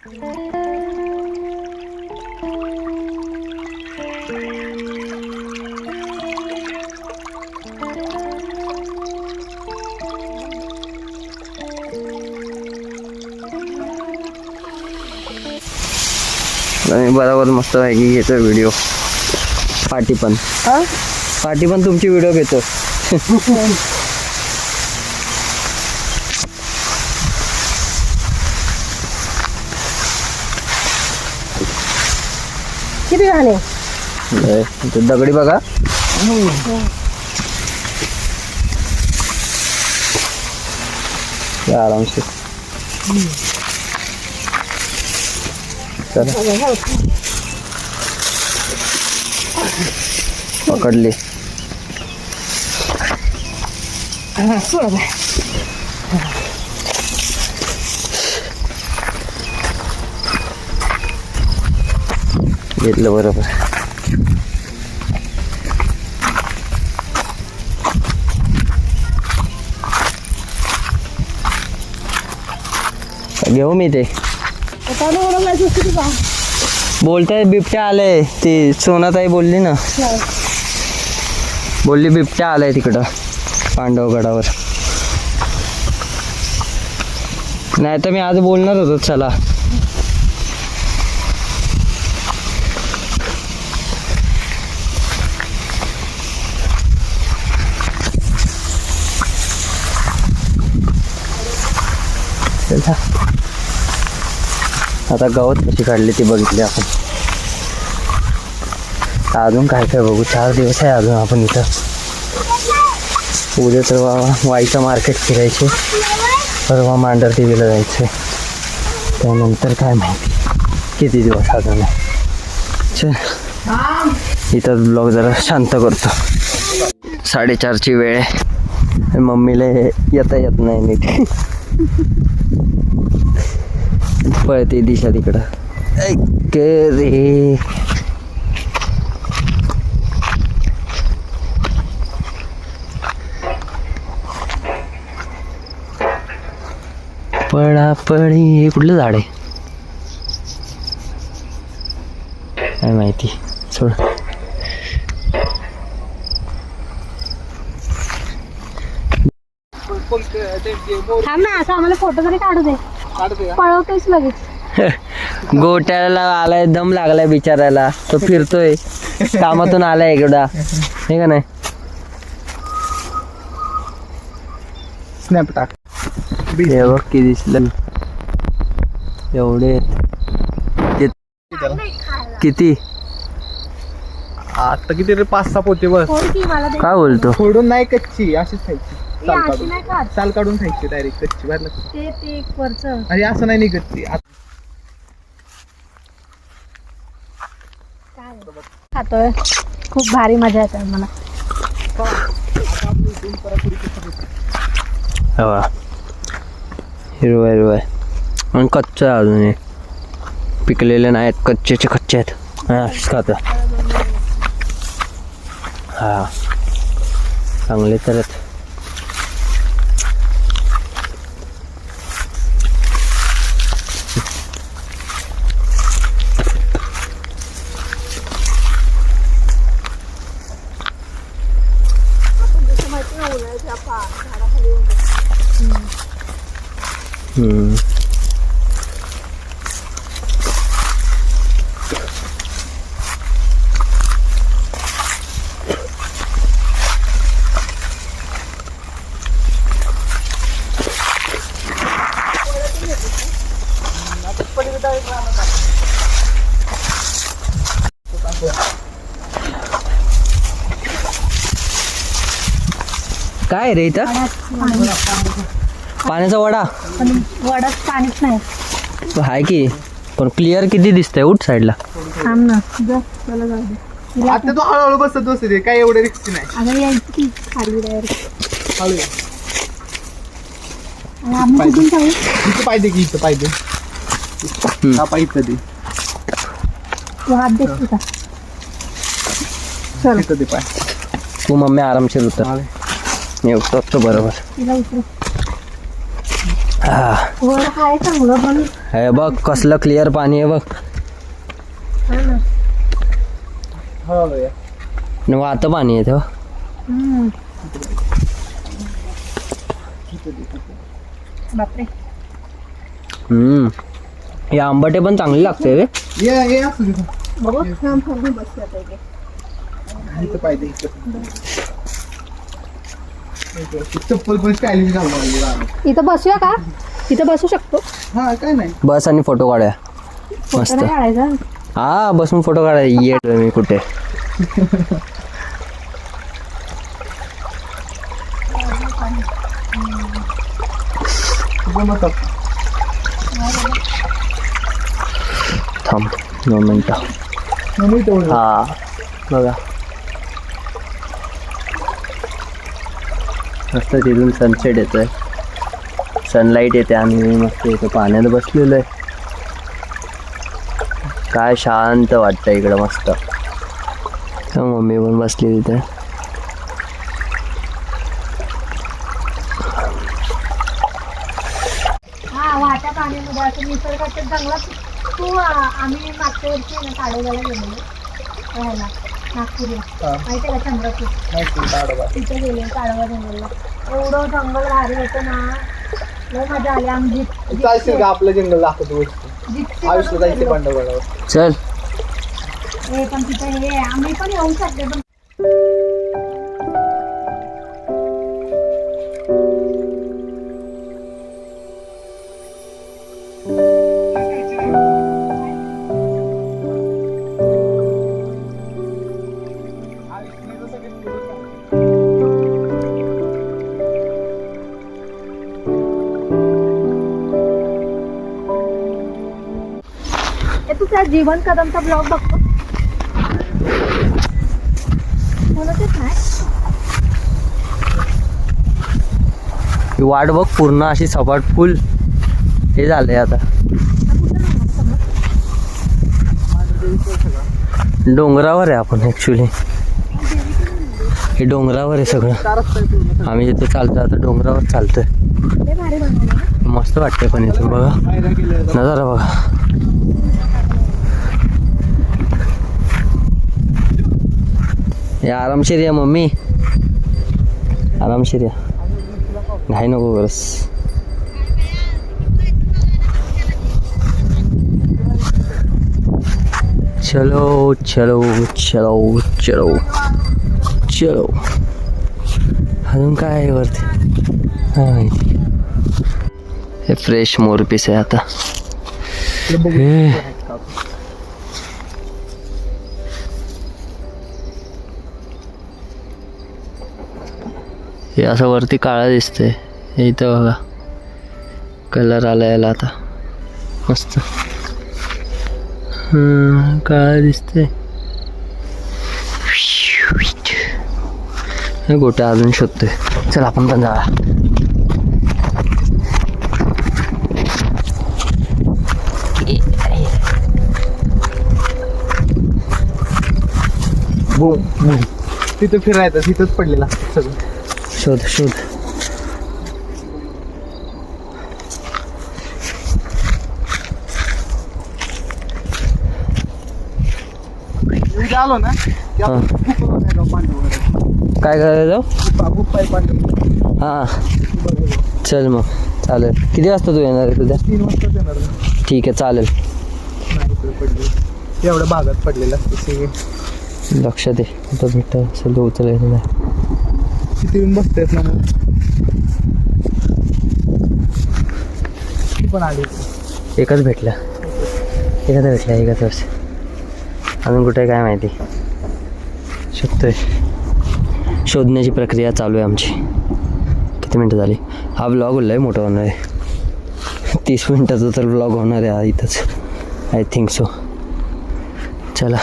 मी बरोबर मस्त पैकी घेतो व्हिडिओ. पाठी पण तुमची व्हिडिओ घेतो. किती झाले दगडी बघा. आरामशी चला पकडली. घेतलं बरोबर. घेऊ मी ते. बोलताय बिबट्या आलंय. ती सोनाताई बोलली ना, बोलली बिबट्या आलाय तिकडं पांडवगडावर. नाही तर मी आज बोलणार होतो चला. आता गवत कशी काढली ती बघितली आपण. अजून काय काय बघू. 4 दिवस आहे अजून आपण इथं. उद्या तर वाईचं मार्केट फिरायचे, परवा मांडर टीव्हीला जायचं, त्यानंतर काय माहिती किती दिवस अजून आहे. इथं ब्लॉग जरा शांत करतो. 4:30ची वेळ आहे. मम्मीला येता येत नाही नीट. पळते दिशा तिकडं. रे पळापळी. हे कुठलं झाड आहे काय माहिती. सोड. थांब ना, असं आम्हाला फोटो तरी काढू दे. पळवतोयच लगेच. गोट्याला आलाय, दम लागलाय बिचारायला. तो फिरतोय, कामातून आलाय एकदा, हे का नाही. स्नॅप टाक. हे बघ की दिसलं एवढे. किती आता किती रे 5-6 पोते बस. काय बोलतो. फोडून नाही, कच्ची अशीच खायची. अशी नाही खात. साल काढून खायची डायरेक्ट कच्ची. बाहेर ते वरचं. अरे असं नाही निघत ती. खातोय, खूप भारी मजा येते मला. हिरवा हिरवा आहे आणि कच्चा आहे अजून. पिकलेले नाहीत, कच्चेचे कच्चे आहेत. असं खातं. हा चांगले तर आहेत. काय रे इथं पाण्याचा वडा. वडाच पाणीच नाही हाय की, पण क्लिअर किती दिसतंय. उठ साईडला. थांब ना, चला जाऊ दे. आता तो हळूहळू बसत बसते, काय एवढे रिस्क नाही. अगं यायची की खाली डायरेक्ट. हळू आम्ही कुठून जाऊ. इथं पाहिजे की, इथं पाहिजे. हा पाहिजे ते. तू हात देत तुझा. चल तिथं ते पाय. तू मम्मी आरामशीर उतर. मी उतरतो बरोबर. तिला उतर. हा वर आहे चांगलं पण हे बघ कसलं क्लिअर पाणी आहे बघ. हा ना. हो न वाहतं पाणी आहे तेव्हा. बापरे. हे आंबटे पण चांगले लागते रे. ये असू दे. बघू बसते आता इथे. इथं पाहिजे चप्पल पण स्टायलिश घालून. इथं बसूया का? इथं बसू शकतो? हा काय नाही. बस आणि फोटो काढूया मस्त. नाही काढायचा. हा बसून फोटो काढायला येत मी कुठे. थांब 2 मिनिटं. हा बघा मस्त तिथून सनसेट येतोय, सनलाईट येते आणि मी मस्त इथं पाण्यात बसलेलो आहे. काय शांत वाटतं इकडं मस्त. मम्मी पण बसली तिथे. हा वाहत्या पाण्यामध्ये असं निसर्गाच्या जंगलात तू आम्ही मागच्या वर्षी ना ताडोबाला गेलेलो राहायला नागपूरला. माहिती आहे का चंद्रपूर तिथे गेले ताडोबा जंगलला. एवढं जंगल भारी होतं ना, लय मजा आली. आम्ही चालशील का आपलं जंगल दाखवतो आयुष्य जायचे पांडवगडावर. चल हे पण तिथे हे आम्ही पण येऊ शकते पण तुझा जीवन कदमचा ब्लॉग बघतो बोलतच नाही. ही वाट बघ पूर्ण अशी सपाट फुल हे झालंय आता. डोंगरावर आहे आपण ऍक्च्युली. हे डोंगरावर आहे सगळं. आम्ही जिथे चालतो आता डोंगरावर चालतोय. लय भारी बनवलं. मस्त वाटतंय पण इथून बघा नजारा बघा. या आरामशीर या मम्मी, आरामशीर या, घाई नको बरस. चलो चलो चलो चलो चलो. अजून काय आहे वरती काय माहिती. हे फ्रेश मोरपीस आहे आता. हे असं वरती काळा दिसतंय. हे इथं बघा कलर आला याला आता मस्त. काळा दिसतंय. हे गोट्या अजून शोधतोय. चल आपण पण जाऊया. तिथं फिरायचं तिथंच पडलेला सगळं. शोध शोध. आलो ना काय करायचं. हां चल मग चालेल. किती वाजता तू येणार आहे तुझ्या? 3 वाजता येणार. ठीक आहे चालेल. पडले एवढ्या भागात पडलेला लक्षात आहे. आता भेटतं असेल तर उचलायचं नाही. किती येऊन बसतेस ना मग पण आली. एकच भेटला. एकच वर्ष. अजून कुठे काय माहिती. शोधतोय. शोधण्याची प्रक्रिया चालू आहे आमची. किती मिनटं झाली. हा ब्लॉग लय मोठा होणार आहे. 30 मिनटाचा तर ब्लॉग होणार आहे इथंच आय थिंक सो. चला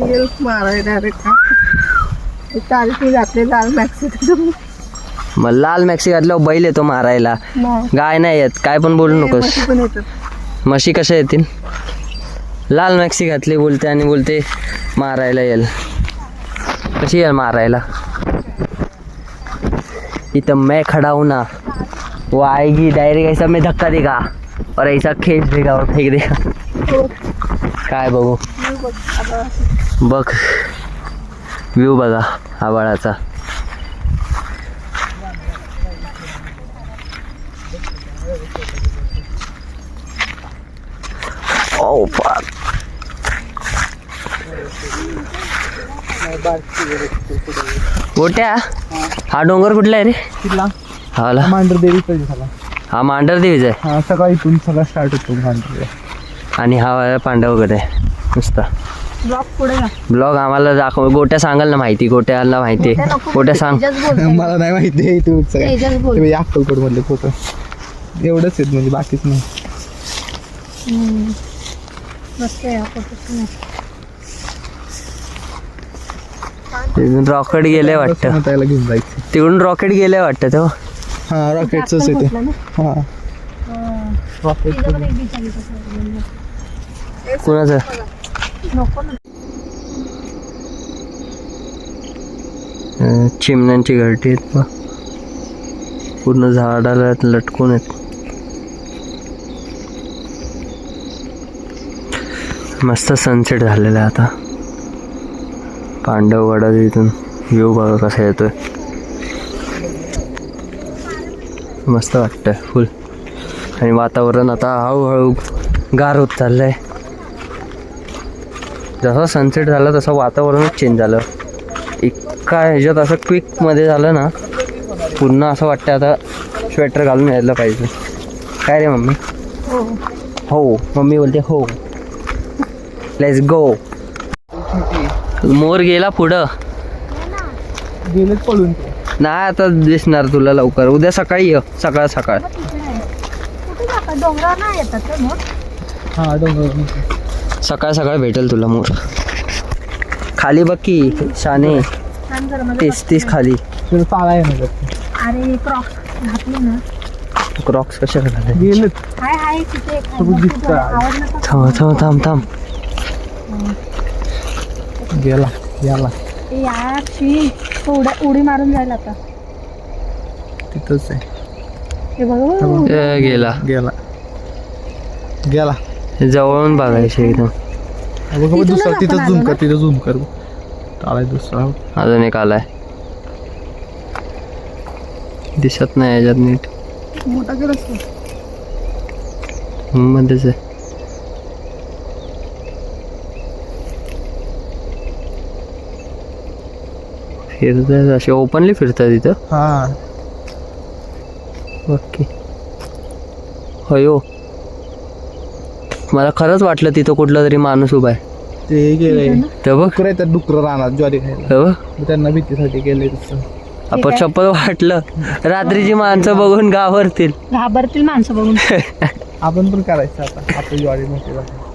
येईल माराय डायरेक्ट काल मी घातले लाल मॅक्सी मग लाल मॅक्सी घातल्यावर बैल येतो मारायला, गाय नाही येत. काय पण बोलू नकोस. पण येतात. म्हशी कशा येतील? लाल मॅक्सी घातली बोलते आणि बोलते मारायला येईल. कशी येईल मारायला? इथं मैं खड़ा हूं ना, वो आएगी डायरेक्ट ऐसा मैं धक्का देगा और ऐसा खींच देगा और फेंक देगा. काय बघू, बघ व्ह्यू बघा आभाळाचा. ओ fuck. गोट्या, हा डोंगर कुठला आहे रे? किल्ला हा मांढरदेवी कधी झाला? हा मांढरदेवीच आहे. हा सकाळी इथून सगळा स्टार्ट होतो मांढरदेवी. आणि हा पांडवगड आहे नुसता. ब्लॉग पुढे ना. ब्लॉग आम्हाला दाखव. गोट्या सांगाल ना माहिती, गोट्याला माहिती आहे. गोट्या सांग. मला नाही माहिती आहे तू अक्कलकोट मधले फोटो एवढंच आहेत म्हणजे बाकीच नाही. मस्त आहे फोटो. तिकडून रॉकेट गेले वाटतं. त्याला घेऊन जायचं. तिकडून रॉकेट गेले वाटतं तेव्हा. हा रॉकेटच येते. हा रॉकेट कुणाचं? नको ना. चिमण्यांची घरटी आहेत बा, पूर्ण झाडाला लटकून आहेत. मस्त सनसेट झालेला आहे आता. पांडवगडाचा इथून व्ह्यू बघा कसा येतोय. मस्त वाटतंय फुल. आणि वातावरण आता हळूहळू गार होत चाललंय. जसं सनसेट झालं तसं वातावरणच चेंज झालं. इतका ह्याच्यात असं क्विकमध्ये झालं ना, पुन्हा असं वाटतं आता स्वेटर घालून यायला पाहिजे. काय रे मम्मी? हो मम्मी बोलते हो. Let's go. मोर गेला पुढं. गेलेच पळून. नाही आता दिसणार तुला लवकर. उद्या सकाळी ये, सकाळ सकाळ. कुठे जातात? डोंगरावर नाही येतात ते मोर? हा डोंगर सकाळ सकाळ भेटेल तुला मोर. खाली बघ की शाने, छान जरा मला 30 खाली. तुला चालाय ना. अरे क्रॉक्स घातली ना. क्रॉक्स कशा घालायचे? गेलेत. हाय तिथे एक दिसतं. आवाज नका. थांब थांब. गेला गेला ए यार शी, तो उडी मारून जाईल आता. तिथंच आहे. हे बघ गेला. गेला गेला. जवळून बघायचे एकदम. बघ दुसरा तिथं झूम कर, तिथं झूम कर. आलाय दुसरा. अजून एक आलाय. दिसत नाही याच्यात नीट. मोठा केलास मध्येच आहे. फिरतात असे ओपनली फिरतात तिथं. हा ओके. होयो, मला खरंच वाटलं तिथं कुठला तरी माणूस उभा आहे. ते गेले. ते बघ, डुकर येतात, डुकर राहणार ज्वारी खायला. हे बघ. त्यांना भीतीसाठी गेले तसं. आपण चप्पल वाटलं रात्रीची माणसं बघून घाबरतील माणसं बघून. आपण पण करायचं आता. आपली ज्वारी मोठी झाली.